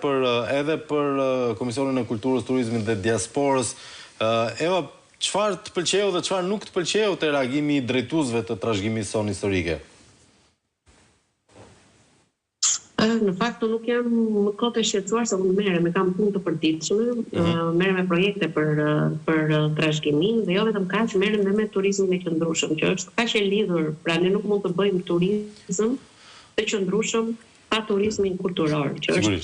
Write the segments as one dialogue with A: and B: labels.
A: edhe për Komisionin e Kulturës, Turizmit dhe Diasporës. Eva, çfarë të pëlqeu dhe çfarë nuk të pëlqeu te reagimi i drejtuesve të trashëgimisë sonë historike?
B: Në fakt, nuk jam më kot e shqetësuar se unë merrem, kam punë të përditshme, merrem me projekte për trashëgimin dhe jo vetëm kaq, merrem dhe me turizmin e qëndrueshëm, që është kaq e lidhur, pra ne nuk mund të bëjmë turizëm të qëndrueshëm pa turizmin kulturor, që është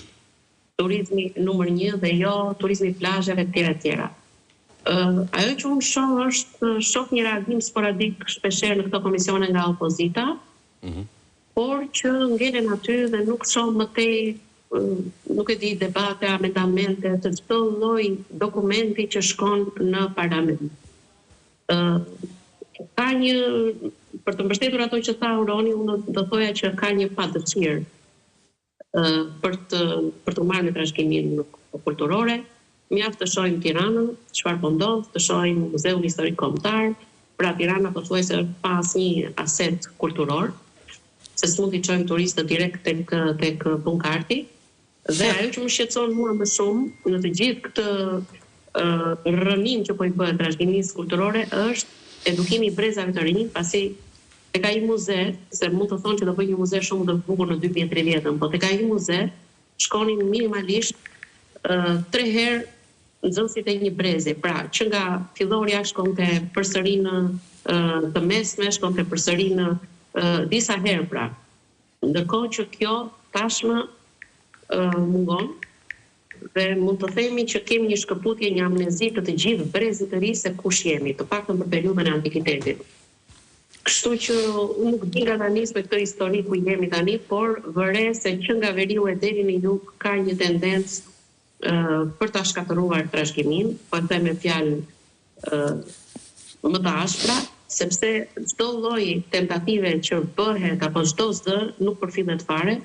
B: turizmi numër 1 dhe jo turizmi plazheve tjera. Ajo që unë shoh një reagim sporadik shpeshherë në këto komisione nga opozita, por që ngelen aty dhe nuk shoh më tej, nuk e di, debate, amendamente, të çdo lloj dokumenti që shkon në parlament. Ka një, për të mbështetur ato që tha Uroni, unë do thoja që ka një padëshirë për të marrë në trashëgimin kulturore. Mjaft të shohim Tiranën, çfarë po ndodh, të shohim Muzeun Historik Kombëtar, pra Tirana pothuajse pa asnjë aset kulturor, se s'mund t'i çojmë turistët direkt tek Bunkarti. Dhe ajo që më shqetëson mua më shumë në të gjithë këtë rrënim që po i bëhet trashëgimisë kulturore është edukimi i brezave të rinj, pasi tek ai muze, se mund të thonë që do bëj një muze shumë të bukur në 2030, po tek ai muze shkonin minimalisht 3 herë nxënësit e një brezi. Pra, që nga fillorja shkonte përsëri në të mesme, shkonte përsëri në disa herë, pra. Ndërkohë që kjo tashmë mungon dhe mund të themi që kemi një shkëputje, një amnezi të gjithë brezit të ri se kush jemi, të paktën për periudhën e antikitetit. Kështu që unë nuk di nga tani me këtë histori ku jemi tani, por vëre se që nga veriu e deri në jug ka një tendencë për ta shkatëruar trashëgimin, po e them me fjalë më të ashpra, sepse çdo lloj tentative që bëhet apo çdo zë nuk përfillet fare,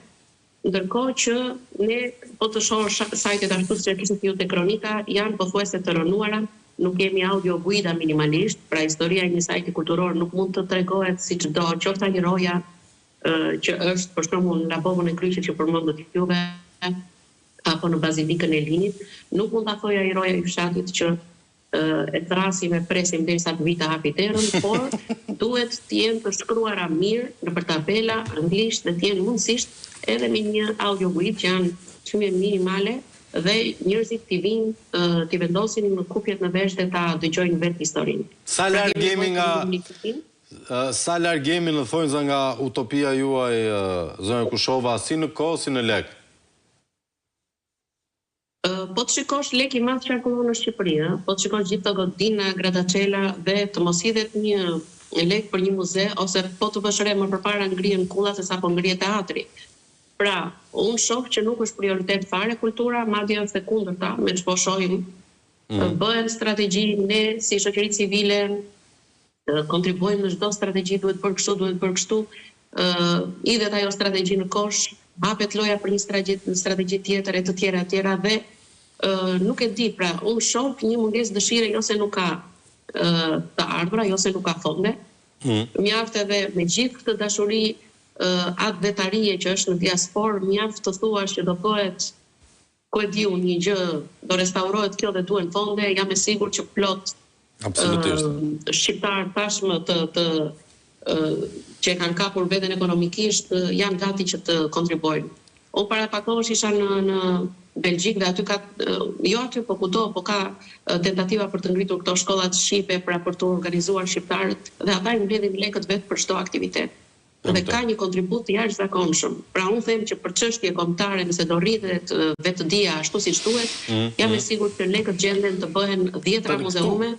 B: ndërkohë që ne po të shohësh sajtet ashtu siç e kishit ju te Kronika, janë pothuajse të rënuara, nuk kemi audio guida minimalisht, pra historia e një sajti kulturor nuk mund të tregohet siç do, qoftë një roja që është për shembull në Labovën e Kryqit që përmendët juve, apo në Bazilikën e Linit, nuk mund ta thojë ai roja i fshatit që e thrasim e presim derisa të vita hapi derën, por duhet të jenë të shkruara mirë nëpër tabela anglisht dhe të jenë mundësisht edhe me një audio guide që janë shumë minimale dhe njerëzit t'i vinë t'i vendosin në kupjet në vesh dhe ta dëgjojnë vetë historinë.
A: Sa larg jemi në thonjza nga utopia juaj, zënë Kushova, si në kohë si në lek?
B: Po të shikosh lek i madh qarkullon në Shqipëri, po të shikosh gjithë të godina, Gradacela dhe të mos hidhet një lek për një muze, ose po të bësh re më përpara ngrihen kulla se sa po ngrihet teatri. Pra, unë shoh që nuk është prioritet fare kultura, madje është e kundërta, me ç'po shohim. Bëhen strategji, ne si shoqëri civile kontribuojmë në çdo strategji, duhet bërë kështu, duhet bërë kështu. Idhet ajo strategji në kosh, hapet loja për një strategji tjetër e të tjera dhe nuk e di, pra, unë shoh një mungesë dëshire jo se nuk ka të ardhura, jo se nuk ka fonde. Mjaft edhe me gjithë këtë dashuri atë vetarie që është në diasporë, mjaft të thuash që do bëhet, ku e di unë, një gjë, do restaurohet kjo dhe duhen fonde, jam e sigurt që plot shqiptar tashmë që e kanë kapur veten ekonomikisht janë gati që të kontribuojnë. Unë para pak kohësh isha në Belgjik dhe aty ka, jo aty po kudo, po ka tentativa për të ngritur këto shkollat shqipe pra për të organizuar shqiptarët dhe ata i mbledhin lekët vetë për çdo aktivitet. Dhe ka një kontribut jashtëzakonshëm. Pra unë them që për çështje kombëtare, nëse do rritet vetëdia ashtu siç duhet, jam e sigurt që lekët gjenden të bëhen 10 muzeume.